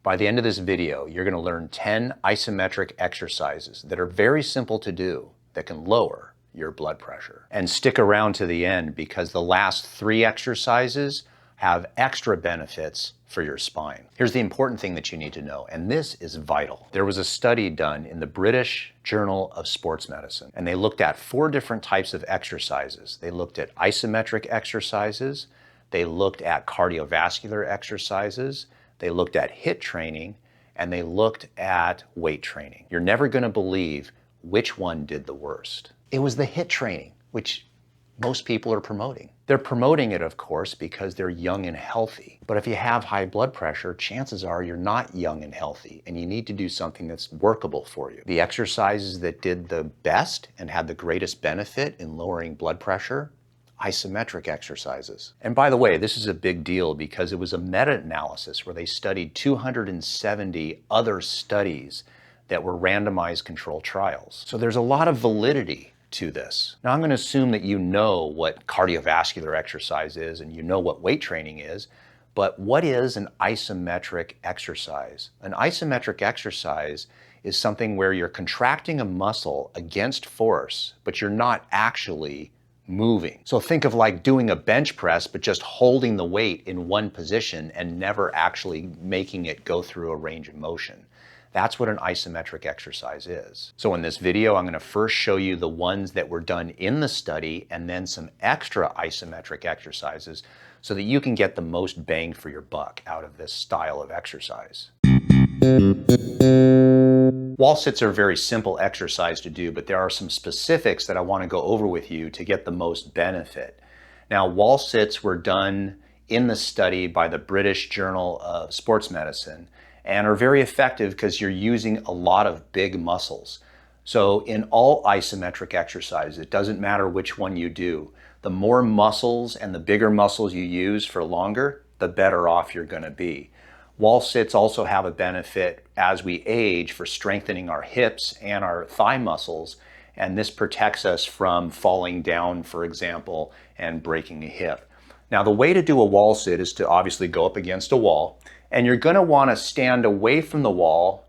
By the end of this video, you're going to learn 10 isometric exercises that are very simple to do that can lower your blood pressure. And stick around to the end because the last 3 exercises have extra benefits for your spine. Here's the important thing that you need to know, and this is vital. There was a study done in the British Journal of Sports Medicine, and they looked at 4 different types of exercises. They looked at isometric exercises, they looked at cardiovascular exercises, they looked at HIIT training, and they looked at weight training. You're never going to believe which one did the worst. It was the HIIT training, which most people are promoting. They're promoting it, of course, because they're young and healthy. But if you have high blood pressure, chances are you're not young and healthy, and you need to do something that's workable for you. The exercises that did the best and had the greatest benefit in lowering blood pressure, isometric exercises. And by the way, this is a big deal because it was a meta-analysis where they studied 270 other studies that were randomized controlled trials. So there's a lot of validity to this. Now I'm going to assume that you know what cardiovascular exercise is and you know what weight training is, but what is an isometric exercise? An isometric exercise is something where you're contracting a muscle against force, but you're not actually moving. So think of like doing a bench press, but just holding the weight in one position and never actually making it go through a range of motion. That's what an isometric exercise is. So in this video, I'm going to first show you the ones that were done in the study and then some extra isometric exercises so that you can get the most bang for your buck out of this style of exercise. Wall sits are a very simple exercise to do, but there are some specifics that I want to go over with you to get the most benefit. Now, wall sits were done in the study by the British Journal of Sports Medicine and are very effective because you're using a lot of big muscles. So in all isometric exercise, it doesn't matter which one you do. The more muscles and the bigger muscles you use for longer, the better off you're going to be. Wall sits also have a benefit as we age for strengthening our hips and our thigh muscles, and this protects us from falling down, for example, and breaking a hip. Now, the way to do a wall sit is to obviously go up against a wall, and you're going to want to stand away from the wall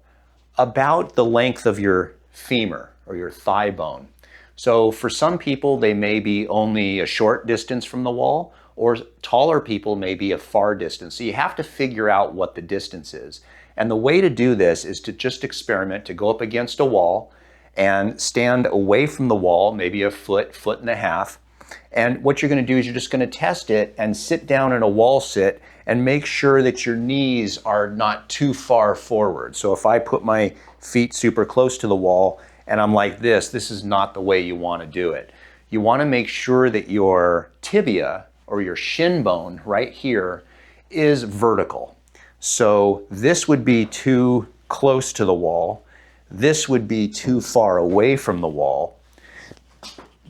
about the length of your femur or your thigh bone. So for some people, they may be only a short distance from the wall, or taller people may be a far distance. So you have to figure out what the distance is. And the way to do this is to just experiment to go up against a wall and stand away from the wall, maybe a foot, foot and a half. And what you're going to do is you're just going to test it and sit down in a wall sit and make sure that your knees are not too far forward. So if I put my feet super close to the wall and I'm like this is not the way you want to do it. You want to make sure that your tibia or your shin bone right here is vertical. So this would be too close to the wall. This would be too far away from the wall.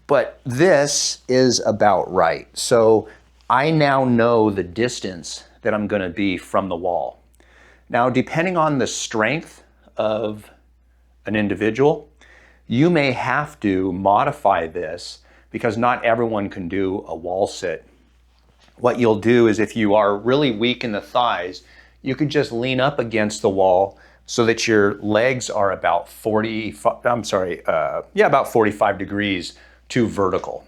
But this is about right. So I now know the distance that I'm going to be from the wall. Now, depending on the strength of an individual, you may have to modify this because not everyone can do a wall sit. What you'll do is if you are really weak in the thighs, you could just lean up against the wall so that your legs are about 45 degrees to vertical.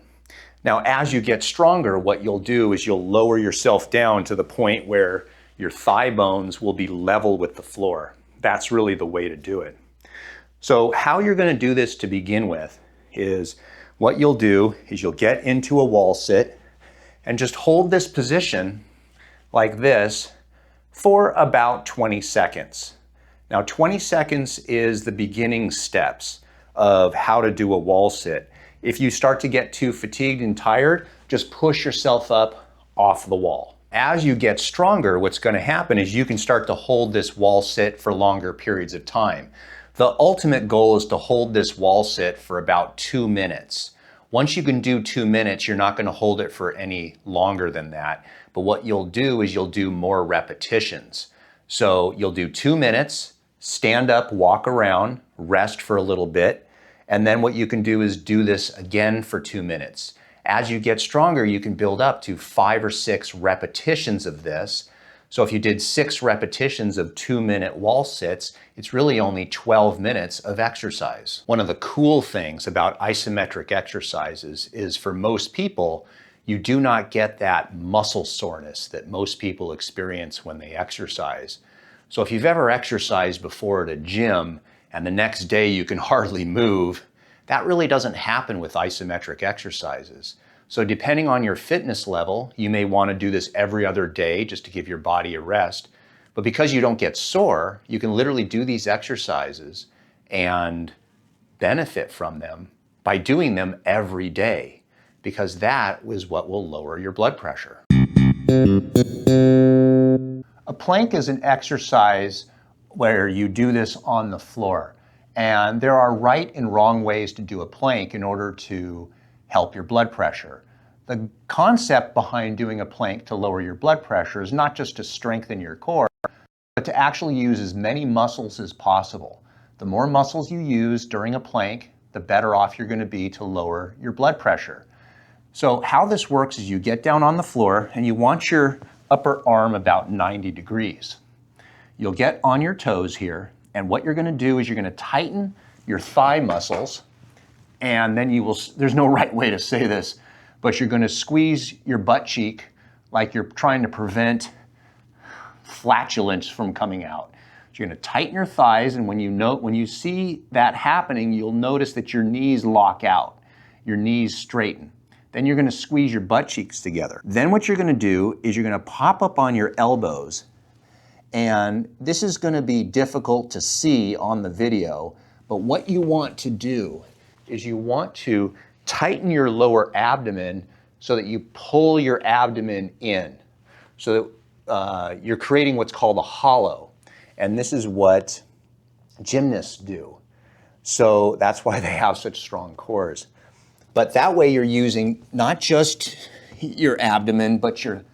Now, as you get stronger, what you'll do is you'll lower yourself down to the point where your thigh bones will be level with the floor. That's really the way to do it. So how you're going to do this to begin with is what you'll do is you'll get into a wall sit and just hold this position like this for about 20 seconds. Now, 20 seconds is the beginning steps of how to do a wall sit. If you start to get too fatigued and tired, just push yourself up off the wall. As you get stronger, what's going to happen is you can start to hold this wall sit for longer periods of time. The ultimate goal is to hold this wall sit for about 2 minutes. Once you can do 2 minutes, you're not going to hold it for any longer than that. But what you'll do is you'll do more repetitions. So you'll do 2 minutes, stand up, walk around, rest for a little bit, and then what you can do is do this again for 2 minutes. As you get stronger, you can build up to 5 or 6 repetitions of this So if you did 6 repetitions of 2-minute wall sits, it's really only 12 minutes of exercise. One of the cool things about isometric exercises is for most people, you do not get that muscle soreness that most people experience when they exercise. So if you've ever exercised before at a gym and the next day you can hardly move, that really doesn't happen with isometric exercises. So depending on your fitness level, you may want to do this every other day just to give your body a rest. But because you don't get sore, you can literally do these exercises and benefit from them by doing them every day, because that is what will lower your blood pressure. A plank is an exercise where you do this on the floor. And there are right and wrong ways to do a plank in order to help your blood pressure. The concept behind doing a plank to lower your blood pressure is not just to strengthen your core, but to actually use as many muscles as possible. The more muscles you use during a plank, the better off you're going to be to lower your blood pressure. So how this works is you get down on the floor and you want your upper arm about 90 degrees. You'll get on your toes here, and what you're going to do is you're going to tighten your thigh muscles, and then you will, there's no right way to say this, but you're going to squeeze your butt cheek like you're trying to prevent flatulence from coming out. So you're going to tighten your thighs, and when you see that happening, you'll notice that your knees lock out, your knees straighten. Then you're going to squeeze your butt cheeks together. Then what you're going to do is you're going to pop up on your elbows, and this is going to be difficult to see on the video, but what you want to do is you want to tighten your lower abdomen so that you pull your abdomen in, so that you're creating what's called a hollow. And this is what gymnasts do. So that's why they have such strong cores. But that way you're using not just your abdomen, but your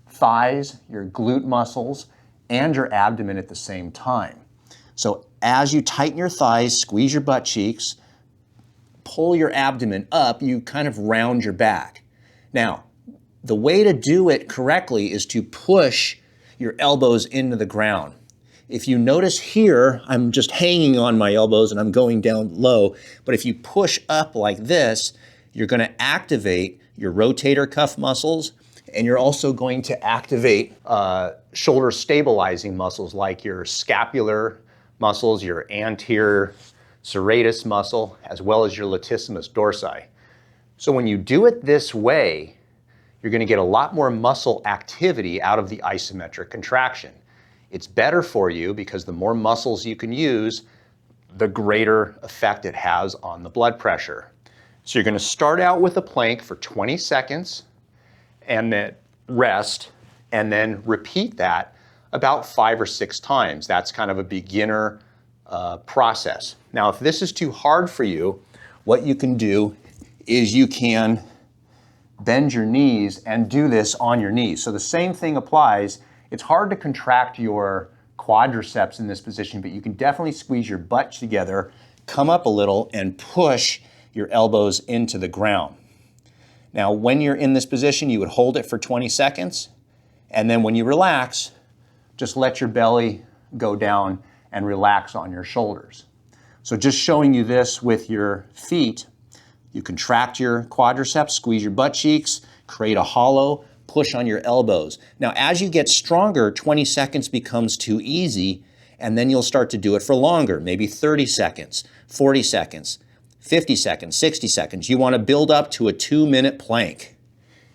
thighs, your glute muscles, and your abdomen at the same time. So as you tighten your thighs, squeeze your butt cheeks, pull your abdomen up, you kind of round your back. Now, the way to do it correctly is to push your elbows into the ground. If you notice here, I'm just hanging on my elbows and I'm going down low, but if you push up like this, you're going to activate your rotator cuff muscles, and you're also going to activate shoulder stabilizing muscles like your scapular muscles, your anterior serratus muscle, as well as your latissimus dorsi. So when you do it this way, you're going to get a lot more muscle activity out of the isometric contraction. It's better for you because the more muscles you can use, the greater effect it has on the blood pressure. So you're going to start out with a plank for 20 seconds and then rest, and then repeat that about 5 or 6 times. That's kind of a beginner process. Now, if this is too hard for you, what you can do is you can bend your knees and do this on your knees. So the same thing applies. It's hard to contract your quadriceps in this position, but you can definitely squeeze your butt together, come up a little, and push your elbows into the ground. Now, when you're in this position, you would hold it for 20 seconds, and then when you relax, just let your belly go down and relax on your shoulders. So just showing you this with your feet, you contract your quadriceps, squeeze your butt cheeks, create a hollow, push on your elbows. Now, as you get stronger, 20 seconds becomes too easy, and then you'll start to do it for longer, maybe 30 seconds, 40 seconds, 50 seconds, 60 seconds. You want to build up to a 2-minute plank.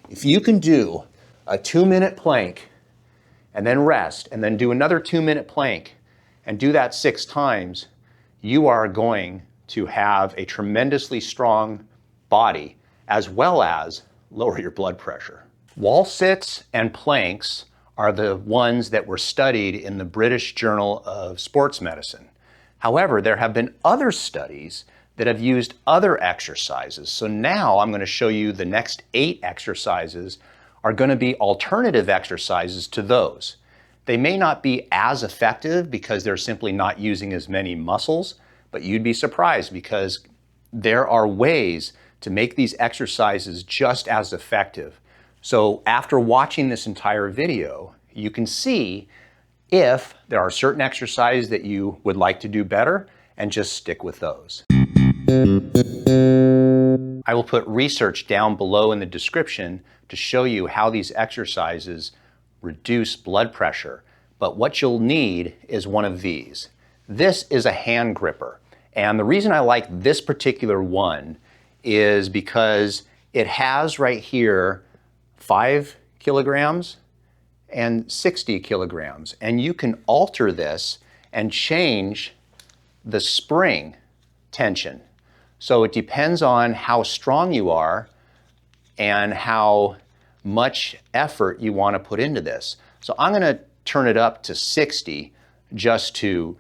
If you can do a 2-minute plank and then rest, and then do another 2-minute plank and do that 6 times, you are going to have a tremendously strong body as well as lower your blood pressure. Wall sits and planks are the ones that were studied in the British Journal of Sports Medicine. However, there have been other studies that have used other exercises. So now I'm going to show you the next 8 exercises are going to be alternative exercises to those. They may not be as effective because they're simply not using as many muscles, but you'd be surprised because there are ways to make these exercises just as effective. So after watching this entire video, you can see if there are certain exercises that you would like to do better and just stick with those. I will put research down below in the description to show you how these exercises reduce blood pressure. But what you'll need is one of these. This is a hand gripper. And the reason I like this particular one is because it has right here 5 kilograms and 60 kilograms. And you can alter this and change the spring tension. So it depends on how strong you are and how much effort you want to put into this. So I'm going to turn it up to 60 just to,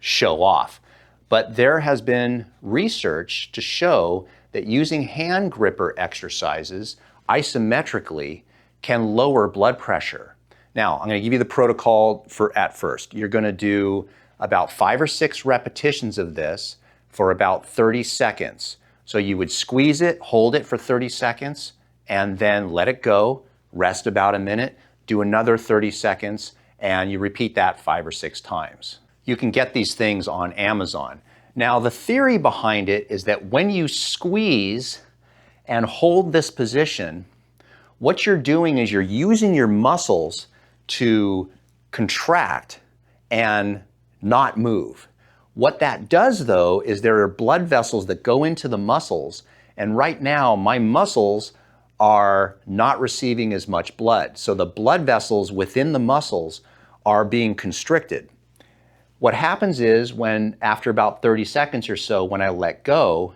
show off. But there has been research to show that using hand gripper exercises isometrically can lower blood pressure. Now, I'm going to give you the protocol at first. You're going to do about 5 or 6 repetitions of this for about 30 seconds. So you would squeeze it, hold it for 30 seconds, and then let it go, rest about a minute, do another 30 seconds, and you repeat that 5 or 6 times. You can get these things on Amazon. Now, the theory behind it is that when you squeeze and hold this position, what you're doing is you're using your muscles to contract and not move. What that does, though, is there are blood vessels that go into the muscles, and right now my muscles are not receiving as much blood. So the blood vessels within the muscles are being constricted. What happens is after about 30 seconds or so, when I let go,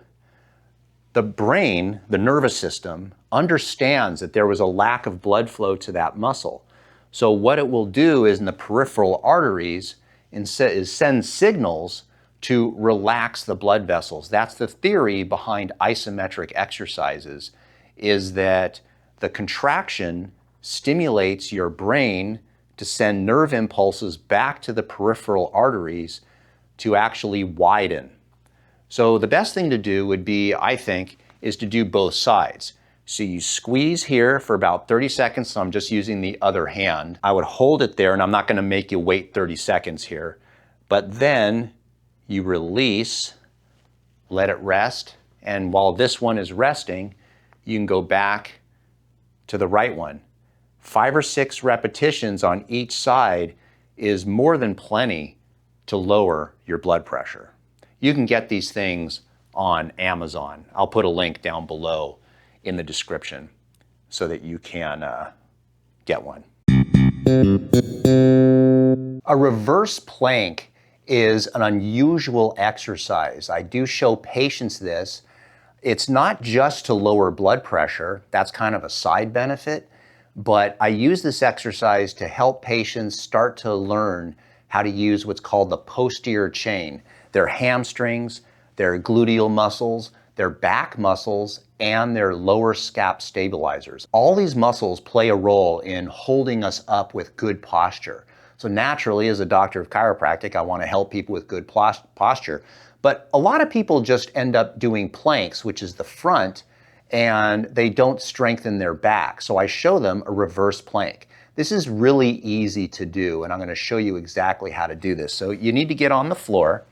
the brain, the nervous system, understands that there was a lack of blood flow to that muscle. So what it will do is in the peripheral arteries is send signals to relax the blood vessels. That's the theory behind isometric exercises, is that the contraction stimulates your brain to send nerve impulses back to the peripheral arteries to actually widen. So the best thing to do would be, I think, is to do both sides. So you squeeze here for about 30 seconds, so I'm just using the other hand. I would hold it there, and I'm not going to make you wait 30 seconds here, but then you release, let it rest, and while this one is resting, you can go back to the right one. 5 or 6 repetitions on each side is more than plenty to lower your blood pressure. You can get these things on Amazon. I'll put a link down below in the description so that you can get one. A reverse plank is an unusual exercise. I do show patients this. It's not just to lower blood pressure. That's kind of a side benefit. But I use this exercise to help patients start to learn how to use what's called the posterior chain. Their hamstrings, their gluteal muscles, their back muscles, and their lower scap stabilizers. All these muscles play a role in holding us up with good posture. So naturally, as a doctor of chiropractic, I want to help people with good posture. But a lot of people just end up doing planks, which is the front, and they don't strengthen their back. So I show them a reverse plank. This is really easy to do, and I'm going to show you exactly how to do this. So you need to get on the floor,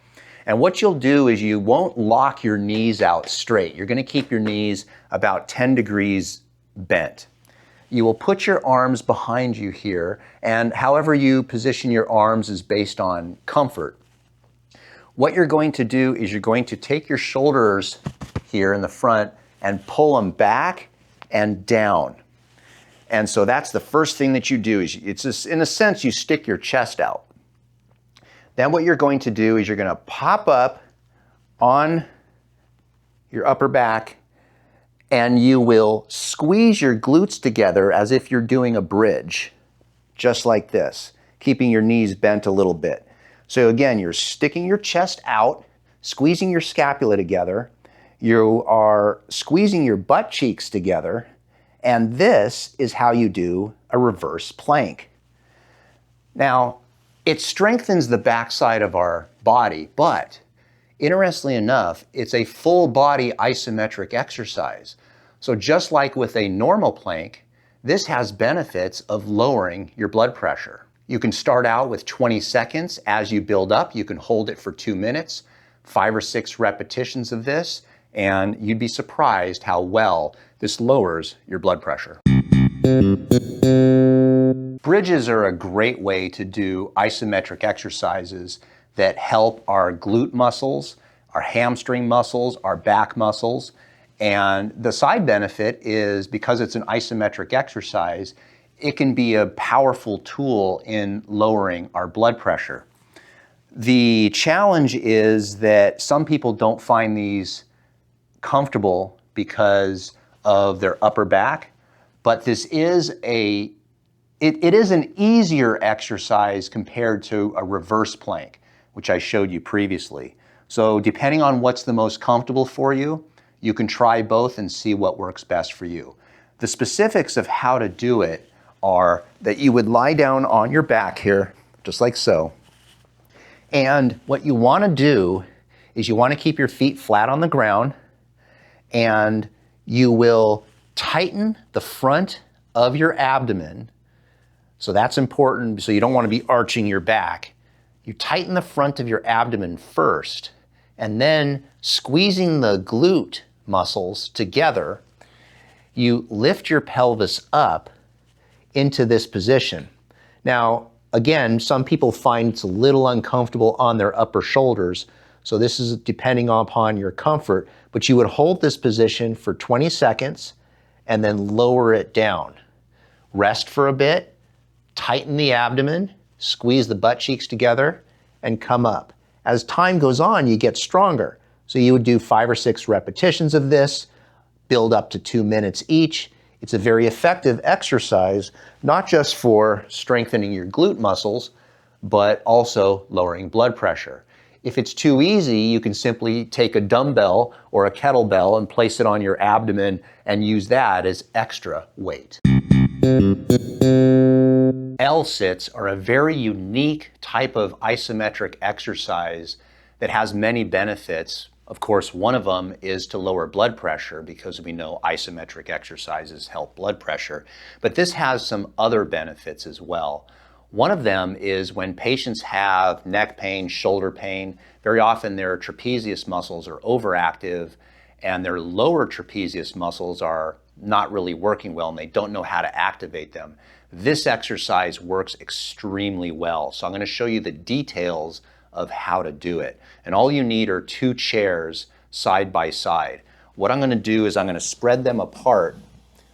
and what you'll do is you won't lock your knees out straight. You're going to keep your knees about 10 degrees bent. You will put your arms behind you here, and however you position your arms is based on comfort. What you're going to do is you're going to take your shoulders here in the front and pull them back and down. And so that's the first thing that you do, is it's just, in a sense, you stick your chest out. Then what you're going to do is you're going to pop up on your upper back, and you will squeeze your glutes together as if you're doing a bridge, just like this, keeping your knees bent a little bit. So again, you're sticking your chest out, squeezing your scapula together, you are squeezing your butt cheeks together, and this is how you do a reverse plank. Now, it strengthens the backside of our body, but interestingly enough, it's a full body isometric exercise. So just like with a normal plank, this has benefits of lowering your blood pressure. You can start out with 20 seconds. As you build up, you can hold it for 2 minutes, 5 or 6 repetitions of this, and you'd be surprised how well this lowers your blood pressure. Bridges are a great way to do isometric exercises that help our glute muscles, our hamstring muscles, our back muscles. And the side benefit is because it's an isometric exercise, it can be a powerful tool in lowering our blood pressure. The challenge is that some people don't find these comfortable because of their upper back, but this is it is an easier exercise compared to a reverse plank, which I showed you previously. So depending on what's the most comfortable for you, you can try both and see what works best for you. The specifics of how to do it are that you would lie down on your back here, just like so. And what you want to do is you want to keep your feet flat on the ground, and you will tighten the front of your abdomen. So that's important, so you don't want to be arching your back. You tighten the front of your abdomen first, and then squeezing the glute muscles together, you lift your pelvis up into this position. Now, again, some people find it's a little uncomfortable on their upper shoulders, so this is depending upon your comfort, but you would hold this position for 20 seconds and then lower it down. Rest for a bit, tighten the abdomen, squeeze the butt cheeks together, and come up. As time goes on, you get stronger. So you would do 5 or 6 repetitions of this, build up to 2 minutes each. It's a very effective exercise, not just for strengthening your glute muscles, but also lowering blood pressure. If it's too easy, you can simply take a dumbbell or a kettlebell and place it on your abdomen and use that as extra weight. L-sits are a very unique type of isometric exercise that has many benefits. Of course, one of them is to lower blood pressure because we know isometric exercises help blood pressure, but this has some other benefits as well. One of them is when patients have neck pain, shoulder pain, very often their trapezius muscles are overactive and their lower trapezius muscles are not really working well and they don't know how to activate them. This exercise works extremely well. So I'm going to show you the details of how to do it. And all you need are 2 chairs side by side. What I'm going to do is I'm going to spread them apart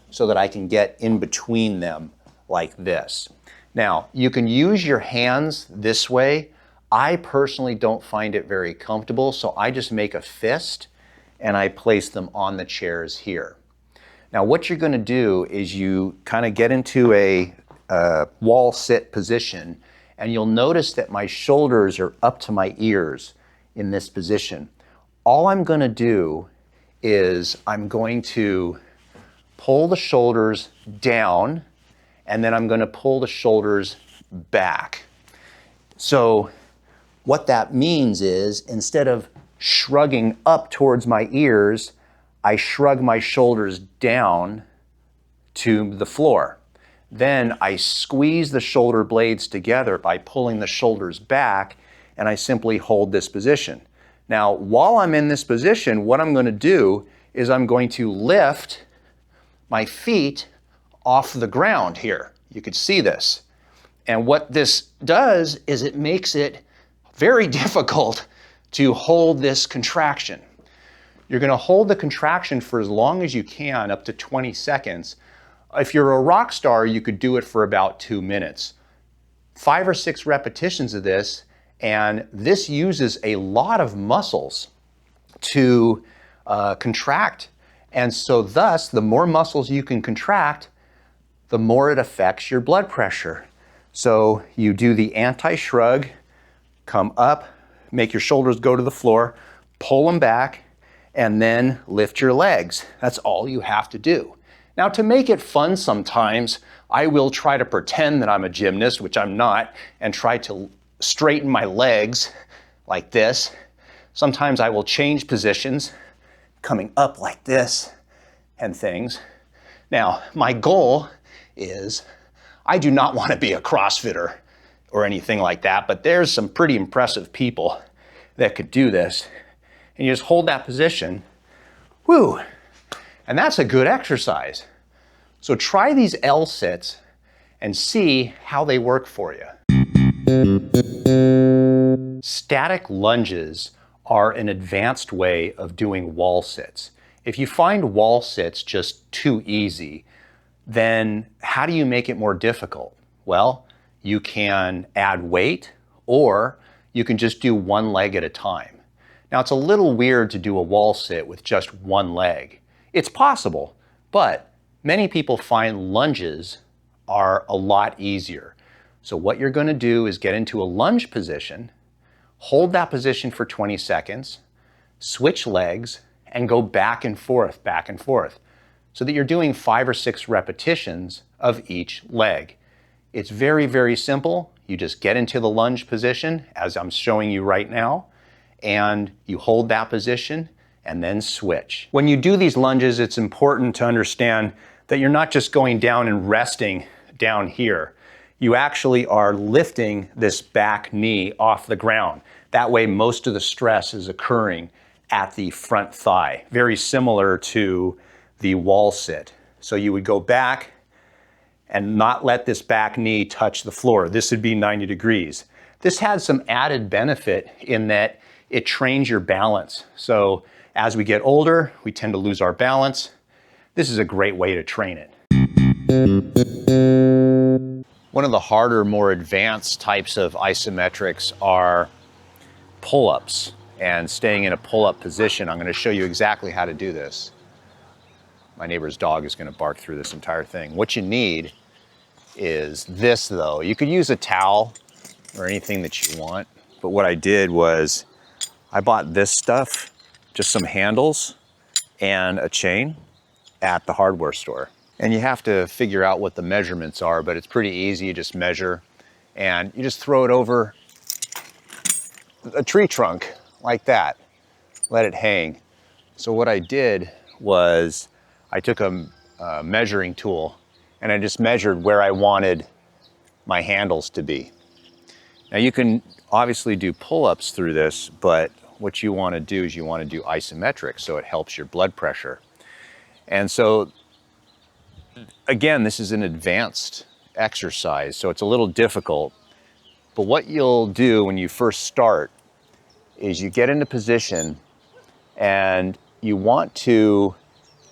so that I can get in between them like this. Now, you can use your hands this way. I personally don't find it very comfortable, so I just make a fist and I place them on the chairs here. Now, what you're going to do is you kind of get into a wall sit position, and you'll notice that my shoulders are up to my ears in this position. All I'm going to do is I'm going to pull the shoulders down, and then I'm going to pull the shoulders back. So what that means is instead of shrugging up towards my ears, I shrug my shoulders down to the floor. Then I squeeze the shoulder blades together by pulling the shoulders back, and I simply hold this position. Now, while I'm in this position, what I'm going to do is I'm going to lift my feet off the ground here. You could see this. And what this does is it makes it very difficult to hold this contraction. You're going to hold the contraction for as long as you can, up to 20 seconds. If you're a rock star, you could do it for about 2 minutes. 5 or 6 repetitions of this, and this uses a lot of muscles to contract. And so thus, the more muscles you can contract, the more it affects your blood pressure. So you do the anti-shrug, come up, make your shoulders go to the floor, pull them back, and then lift your legs. That's all you have to do. Now, to make it fun sometimes, I will try to pretend that I'm a gymnast, which I'm not, and try to straighten my legs like this. Sometimes I will change positions, coming up like this and things. Now, my goal is, I do not want to be a CrossFitter or anything like that, but there's some pretty impressive people that could do this. And you just hold that position, whoo, and that's a good exercise. So try these L sits and see how they work for you. Static lunges are an advanced way of doing wall sits. If you find wall sits just too easy, then how do you make it more difficult? Well, you can add weight, or you can just do one leg at a time. Now, it's a little weird to do a wall sit with just one leg. It's possible, but many people find lunges are a lot easier. So what you're going to do is get into a lunge position, hold that position for 20 seconds, switch legs, and go back and forth, so that you're doing 5 or 6 repetitions of each leg. It's very, very simple. You just get into the lunge position, as I'm showing you right now, and you hold that position and then switch. When you do these lunges, it's important to understand that you're not just going down and resting down here. You actually are lifting this back knee off the ground. That way, most of the stress is occurring at the front thigh, very similar to the wall sit. So you would go back and not let this back knee touch the floor. This would be 90 degrees. This has some added benefit in that it trains your balance. So as we get older, we tend to lose our balance. This is a great way to train it. One of the harder, more advanced types of isometrics are pull-ups and staying in a pull-up position. I'm going to show you exactly how to do this. My neighbor's dog is going to bark through this entire thing. What you need is this, though. You could use a towel or anything that you want, but what I did was I bought this stuff, just some handles and a chain at the hardware store. And you have to figure out what the measurements are, but it's pretty easy. You just measure and you just throw it over a tree trunk like that, let it hang. So what I did was I took a measuring tool and I just measured where I wanted my handles to be. Now you can obviously do pull-ups through this, but what you want to do is you want to do isometric, so it helps your blood pressure. And so again, this is an advanced exercise, so it's a little difficult. But what you'll do when you first start is you get into position and you want to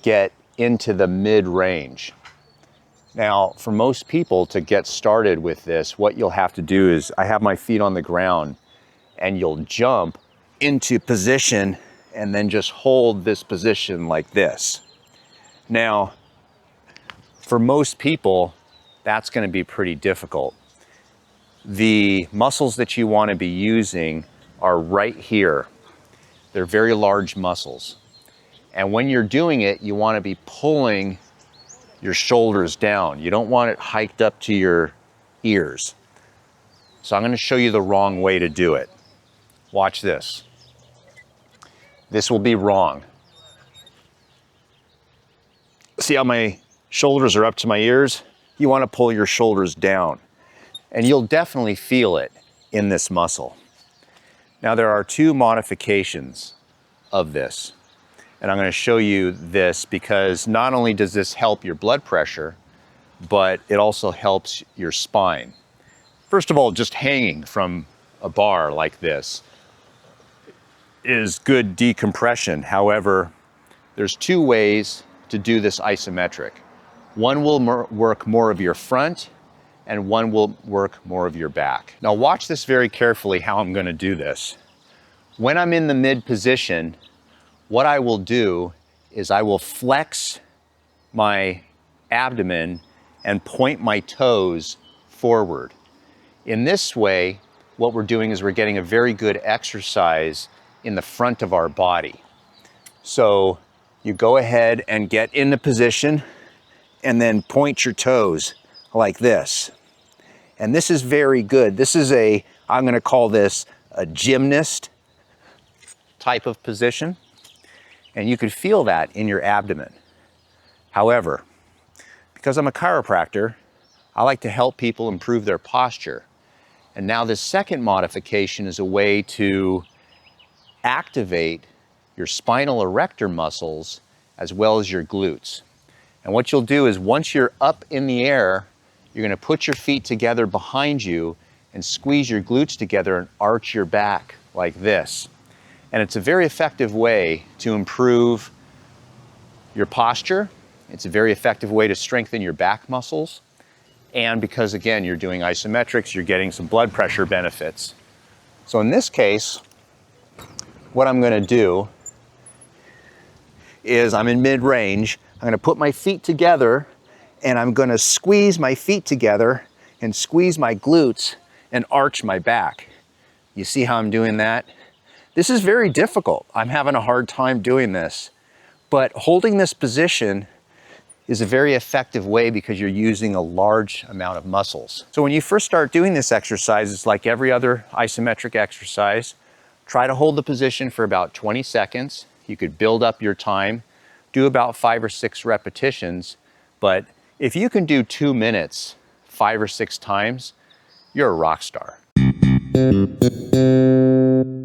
get into the mid-range. Now, for most people to get started with this, what you'll have to do is, I have my feet on the ground and you'll jump into position and then just hold this position like this. Now, for most people, that's going to be pretty difficult. The muscles that you want to be using are right here. They're very large muscles. And when you're doing it, you want to be pulling your shoulders down. You don't want it hiked up to your ears. So I'm going to show you the wrong way to do it. Watch this. This will be wrong. See how my shoulders are up to my ears? You want to pull your shoulders down. And you'll definitely feel it in this muscle. Now there are 2 modifications of this. And I'm going to show you this because not only does this help your blood pressure, but it also helps your spine. First of all, just hanging from a bar like this is good decompression. However, there's 2 ways to do this isometric. One will work more of your front and one will work more of your back. Now watch this very carefully how I'm going to do this. When I'm in the mid position, what I will do is I will flex my abdomen and point my toes forward. In this way, what we're doing is we're getting a very good exercise in the front of our body. So you go ahead and get into position and then point your toes like this. And this is very good. This is I'm going to call this a gymnast type of position. And you could feel that in your abdomen. However, because I'm a chiropractor, I like to help people improve their posture. And now this second modification is a way to activate your spinal erector muscles as well as your glutes. And what you'll do is once you're up in the air, you're going to put your feet together behind you and squeeze your glutes together and arch your back like this. And it's a very effective way to improve your posture. It's a very effective way to strengthen your back muscles. And because again, you're doing isometrics, you're getting some blood pressure benefits. So in this case, what I'm going to do is I'm in mid-range. I'm going to put my feet together and I'm going to squeeze my feet together and squeeze my glutes and arch my back. You see how I'm doing that? This is very difficult. I'm having a hard time doing this, but holding this position is a very effective way because you're using a large amount of muscles. So when you first start doing this exercise, it's like every other isometric exercise. Try to hold the position for about 20 seconds. You could build up your time, do about 5 or 6 repetitions, but if you can do 2 minutes 5 or 6 times, you're a rock star.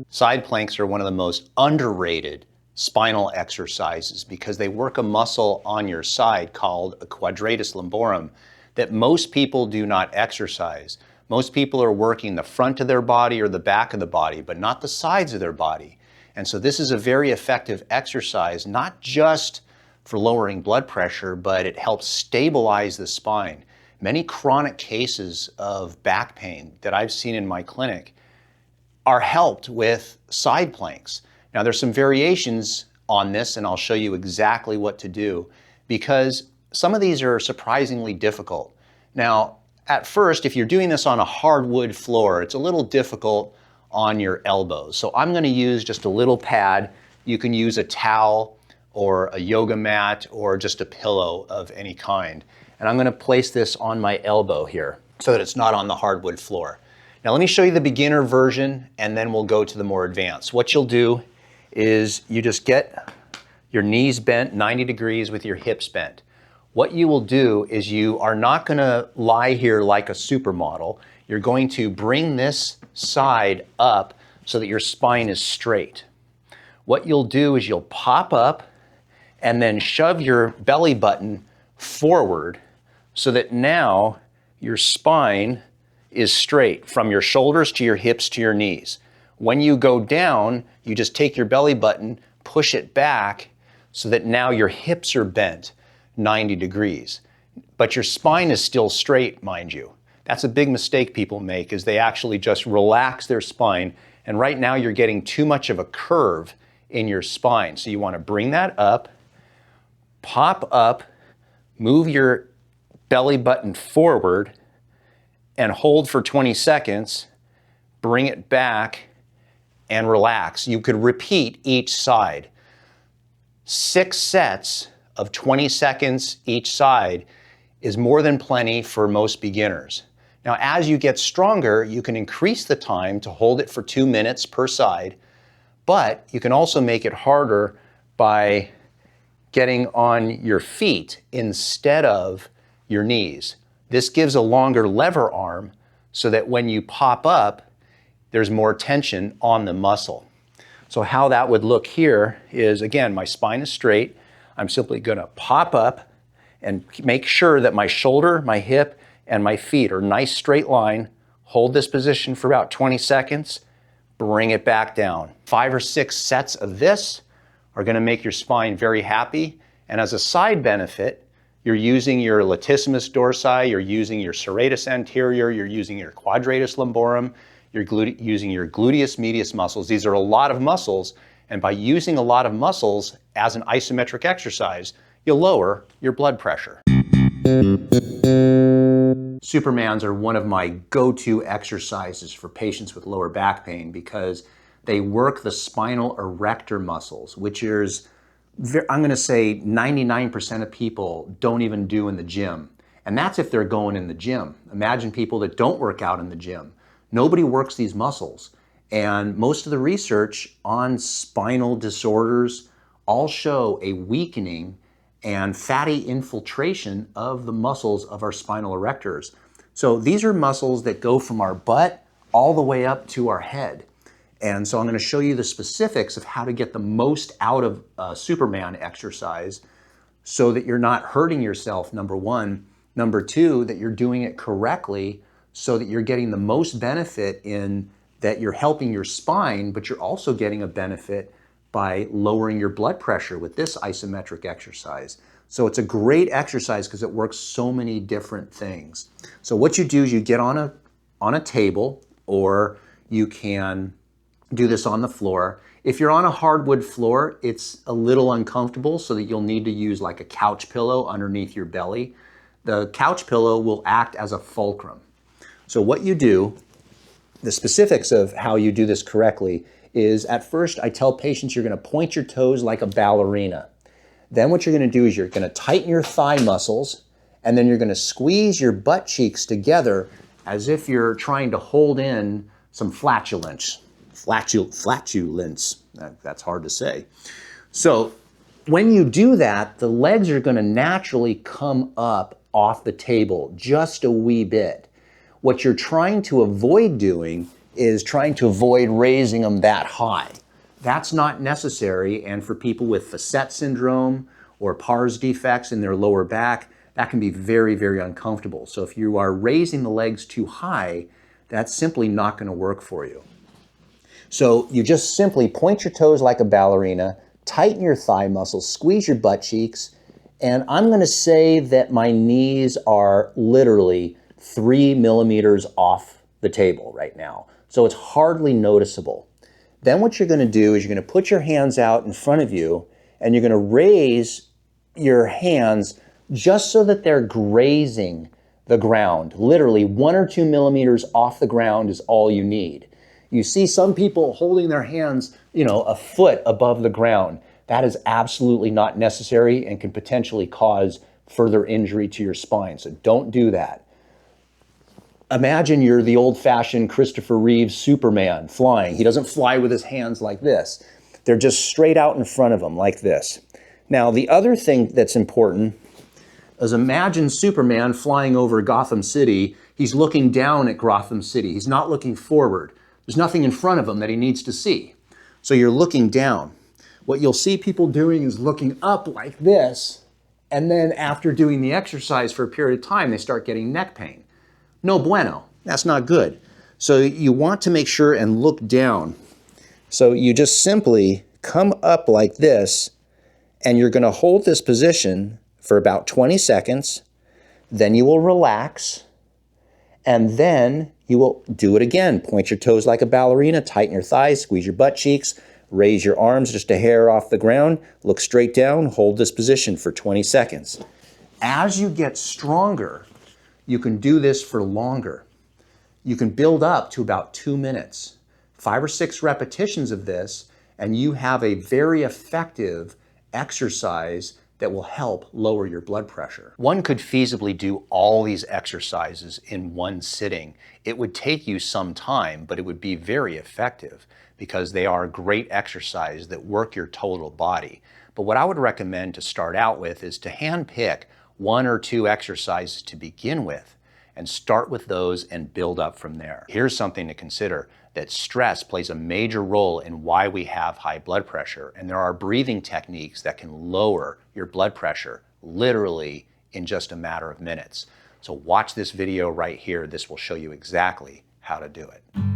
Side planks are one of the most underrated spinal exercises because they work a muscle on your side called a quadratus lumborum that most people do not exercise. Most people are working the front of their body or the back of the body, but not the sides of their body. And so this is a very effective exercise, not just for lowering blood pressure, but it helps stabilize the spine. Many chronic cases of back pain that I've seen in my clinic are helped with side planks. Now there's some variations on this and I'll show you exactly what to do because some of these are surprisingly difficult. Now at first, if you're doing this on a hardwood floor, it's a little difficult on your elbows. So I'm going to use just a little pad. You can use a towel or a yoga mat or just a pillow of any kind. And I'm going to place this on my elbow here so that it's not on the hardwood floor. Now let me show you the beginner version and then we'll go to the more advanced. What you'll do is you just get your knees bent 90 degrees with your hips bent. What you will do is you are not going to lie here like a supermodel. You're going to bring this side up so that your spine is straight. What you'll do is you'll pop up and then shove your belly button forward so that now your spine is straight from your shoulders to your hips to your knees. When you go down, you just take your belly button, push it back so that now your hips are bent 90 degrees. But your spine is still straight, mind you. That's a big mistake people make is they actually just relax their spine and right now you're getting too much of a curve in your spine. So you want to bring that up, pop up, move your belly button forward and hold for 20 seconds, bring it back and relax. You could repeat each side. 6 sets of 20 seconds each side is more than plenty for most beginners. Now, as you get stronger, you can increase the time to hold it for 2 minutes per side, but you can also make it harder by getting on your feet instead of your knees. This gives a longer lever arm so that when you pop up, there's more tension on the muscle. So how that would look here is, again, my spine is straight. I'm simply going to pop up and make sure that my shoulder, my hip, and my feet are nice straight line. Hold this position for about 20 seconds, bring it back down. 5 or 6 sets of this are going to make your spine very happy. And as a side benefit, you're using your latissimus dorsi, you're using your serratus anterior, you're using your quadratus lumborum, you're using your gluteus medius muscles. These are a lot of muscles, and by using a lot of muscles as an isometric exercise, you'll lower your blood pressure. Supermans are one of my go-to exercises for patients with lower back pain because they work the spinal erector muscles, which is, I'm going to say 99% of people don't even do in the gym. And that's if they're going in the gym. Imagine people that don't work out in the gym. Nobody works these muscles. And most of the research on spinal disorders all show a weakening and fatty infiltration of the muscles of our spinal erectors. So these are muscles that go from our butt all the way up to our head. And so I'm going to show you the specifics of how to get the most out of Superman exercise so that you're not hurting yourself, number one. Number two, that you're doing it correctly so that you're getting the most benefit in that you're helping your spine, but you're also getting a benefit by lowering your blood pressure with this isometric exercise. So it's a great exercise because it works so many different things. So what you do is you get on a table, or you can do this on the floor. If you're on a hardwood floor, it's a little uncomfortable, so that you'll need to use like a couch pillow underneath your belly. The couch pillow will act as a fulcrum. So what you do, the specifics of how you do this correctly, is at first I tell patients you're going to point your toes like a ballerina. Then what you're going to do is you're going to tighten your thigh muscles, and then you're going to squeeze your butt cheeks together as if you're trying to hold in some flatulence. Flatulence, that's hard to say. So when you do that, the legs are going to naturally come up off the table just a wee bit. What you're trying to avoid doing is trying to avoid raising them that high. That's not necessary, and for people with facet syndrome or pars defects in their lower back, that can be very, very uncomfortable. So if you are raising the legs too high, that's simply not going to work for you. So you just simply point your toes like a ballerina, tighten your thigh muscles, squeeze your butt cheeks, and I'm going to say that my knees are literally 3 millimeters off the table right now. So it's hardly noticeable. Then what you're going to do is you're going to put your hands out in front of you, and you're going to raise your hands just so that they're grazing the ground. Literally 1 or 2 millimeters off the ground is all you need. You see some people holding their hands, a foot above the ground. That is absolutely not necessary and can potentially cause further injury to your spine. So don't do that. Imagine you're the old-fashioned Christopher Reeve Superman flying. He doesn't fly with his hands like this. They're just straight out in front of him like this. Now, the other thing that's important is imagine Superman flying over Gotham City. He's looking down at Gotham City. He's not looking forward. There's nothing in front of him that he needs to see. So you're looking down. What you'll see people doing is looking up like this, and then after doing the exercise for a period of time, they start getting neck pain. No bueno. That's not good. So you want to make sure and look down. So you just simply come up like this, and you're going to hold this position for about 20 seconds. Then you will relax, and then you will do it again. Point your toes like a ballerina, tighten your thighs, squeeze your butt cheeks, raise your arms just a hair off the ground, look straight down, hold this position for 20 seconds. As you get stronger, you can do this for longer. You can build up to about 2 minutes. 5 or 6 repetitions of this, and you have a very effective exercise that will help lower your blood pressure. One could feasibly do all these exercises in one sitting. It would take you some time, but it would be very effective because they are great exercises that work your total body. But what I would recommend to start out with is to handpick 1 or 2 exercises to begin with and start with those and build up from there. Here's something to consider, that stress plays a major role in why we have high blood pressure, and there are breathing techniques that can lower your blood pressure literally in just a matter of minutes. So watch this video right here. This will show you exactly how to do it.